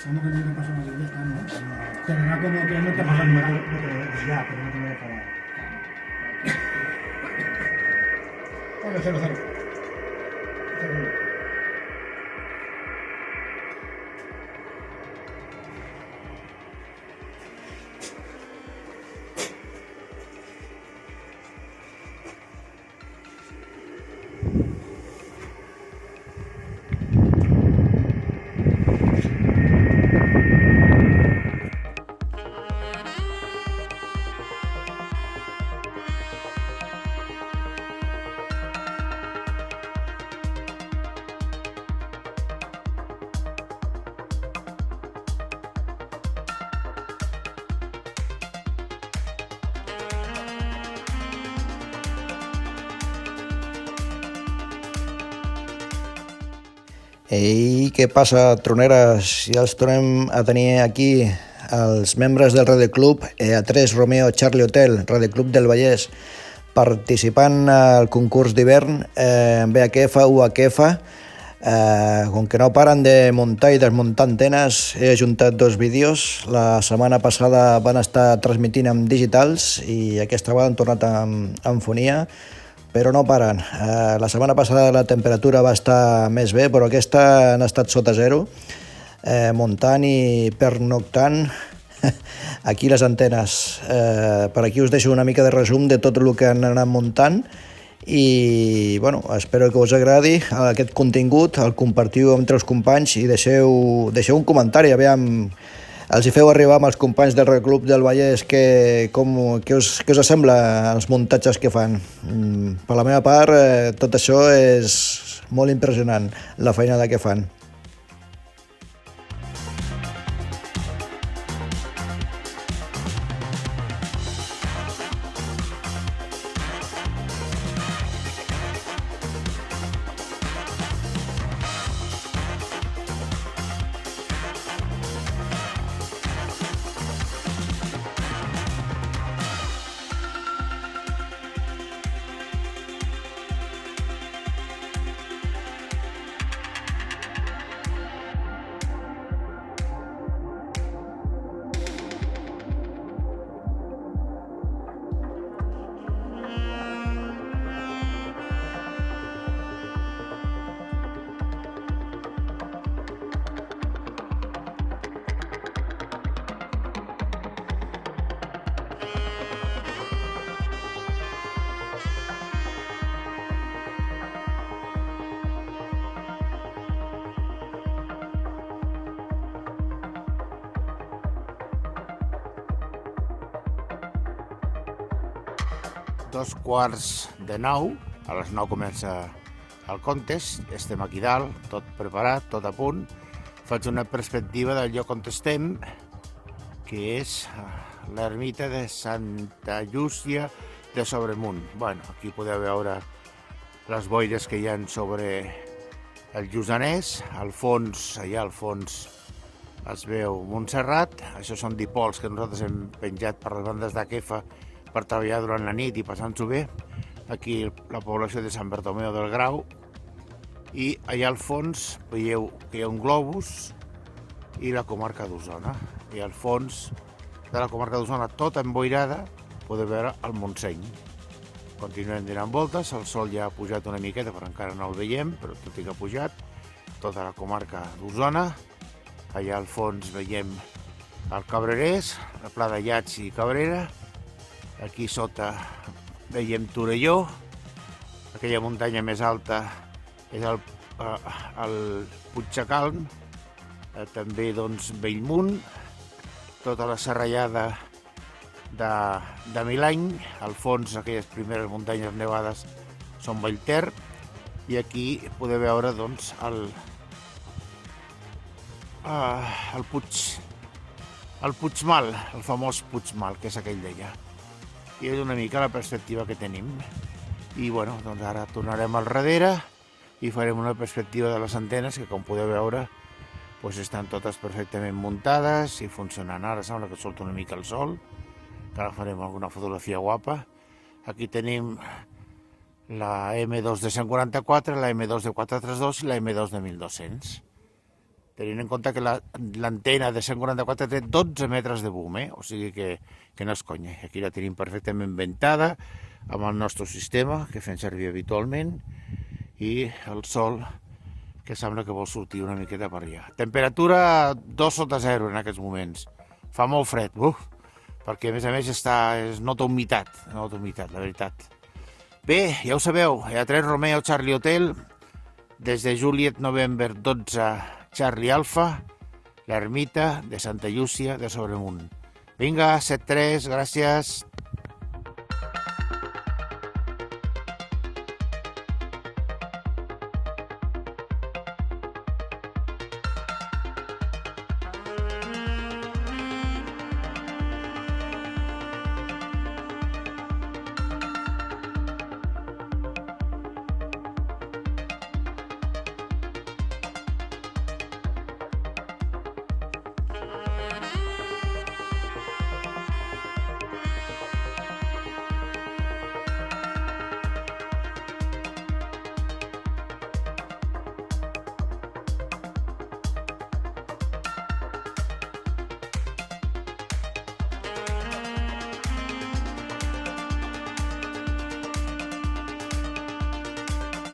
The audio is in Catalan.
Como que no pasa más de esta, ¿no? Pero no como que no te pasa nada. Ya, pero no te voy a acabar. Bueno, 0-0. Ei, què passa, troneres? Ja els tornem a tenir aquí els membres del Radio Club EA3 Romeo Charlie Hotel, Radio Club del Vallès, participant al concurs d'hivern VHF, UHF. Com que no paren de muntar i desmuntar antenes, he ajuntat dos vídeos. La setmana passada van estar transmitint amb digitals i aquesta vegada han tornat amb fonia, però no paren. La setmana passada la temperatura va estar més bé, però aquesta han estat sota zero, muntant i pernoctant aquí les antenes. Per aquí us deixo una mica de resum de tot el que han anat muntant i bueno, espero que us agradi aquest contingut, el compartiu entre els companys i deixeu un comentari, aviam, els hi feu arribar amb els companys del Radio Club del Vallès què us sembla els muntatges que fan. Per la meva part, tot això és molt impressionant, la feinada que fan. Dos quarts de 9, a les 9 comença el contest, estem aquí dalt, tot preparat, tot a punt. Faig una perspectiva del lloc on estem, que és l'ermita de Santa Llúcia de Sobremunt. Bueno, aquí podeu veure les boires que hi ha sobre el Lluçanès, al fons, allà al fons es veu Montserrat, això són dipols que nosaltres hem penjat per les bandes d'Aquefa per treballar durant la nit i passant-s'ho bé. Aquí la població de Sant Bartomeu del Grau i allà al fons veieu que hi ha un globus i la comarca d'Osona. I al fons de la comarca d'Osona, tota emboirada, podeu veure el Montseny. Continuem donant voltes, el sol ja ha pujat una miqueta, però encara no el veiem, però tot i que ha pujat, tota la comarca d'Osona. Allà al fons veiem el Cabrerès, la Pla de Llats i Cabrera. Aquí sota veiem Torelló, aquella muntanya més alta és el Puigcalm, també doncs Bellmunt, tota la serrallada de Milany, al fons aquelles primeres muntanyes nevades són Vallter, i aquí podeu veure doncs el Puigmal, el famós Puigmal, que és aquell d'allà. I és una mica la perspectiva que tenim. I bueno, doncs ara tornarem al darrere i farem una perspectiva de les antenes que, com podeu veure, pues estan totes perfectament muntades i funcionant. Ara sembla que surt una mica el sol, que ara farem alguna fotografia guapa. Aquí tenim la M2 de 144, la M2 de 432 i la M2 de 1200. Tenint en compte que l'antena de 144 té 12 metres de boom, o sigui que no és conya. Aquí la tenim perfectament ventada amb el nostre sistema que fem servir habitualment i el sol que sembla que vol sortir una miqueta per allà. Temperatura 2 sota 0 en aquests moments. Fa molt fred, perquè a més es nota humitat, la veritat. Bé, ja ho sabeu, A3 Romeo Charlie Hotel, des de Juliet November 12 Charlie Alfa, l'ermita de Santa Llúcia de Sobremunt. Vinga, 7-3, gràcies.